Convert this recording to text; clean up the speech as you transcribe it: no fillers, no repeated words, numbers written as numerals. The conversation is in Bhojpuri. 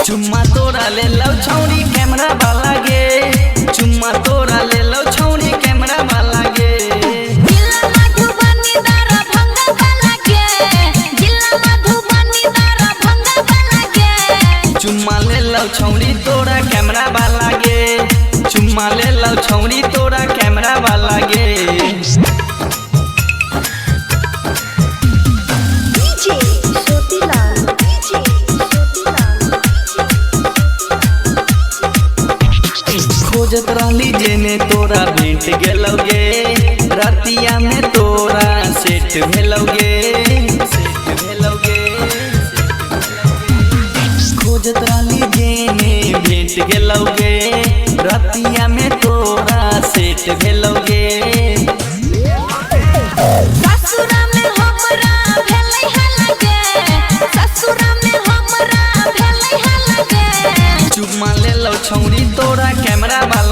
चुम्मा तोरा ले लो छौरी कैमरा वाला गे, चुम्मा तोरा ले लो छौरी कैमरा वाला गे। जिला मधुबनी दारा भंगा वाला गे, जिला मधुबनी दारा भंगा वाला गे। चुम्मा ले लो छौरी तोरा कैमरा वाला गे, चुम्मा ले लो छौरी तोरा कैमरा वाला गे। खोजत रहली जेने तोरा भेंट गेलौगे, रतिया में तोरा सेट भेलौगे, सेट भेलौगे। खोजत रहली जेने भेंट गेलौगे, रतिया में तोरा सेट भेलौगे। ससुरा में हमरा भेलै हल्ला गे, ससुरा में हमरा भेलै हल्ला गे। चुम्मा ले लो छौरी तोरा कैमरा वाला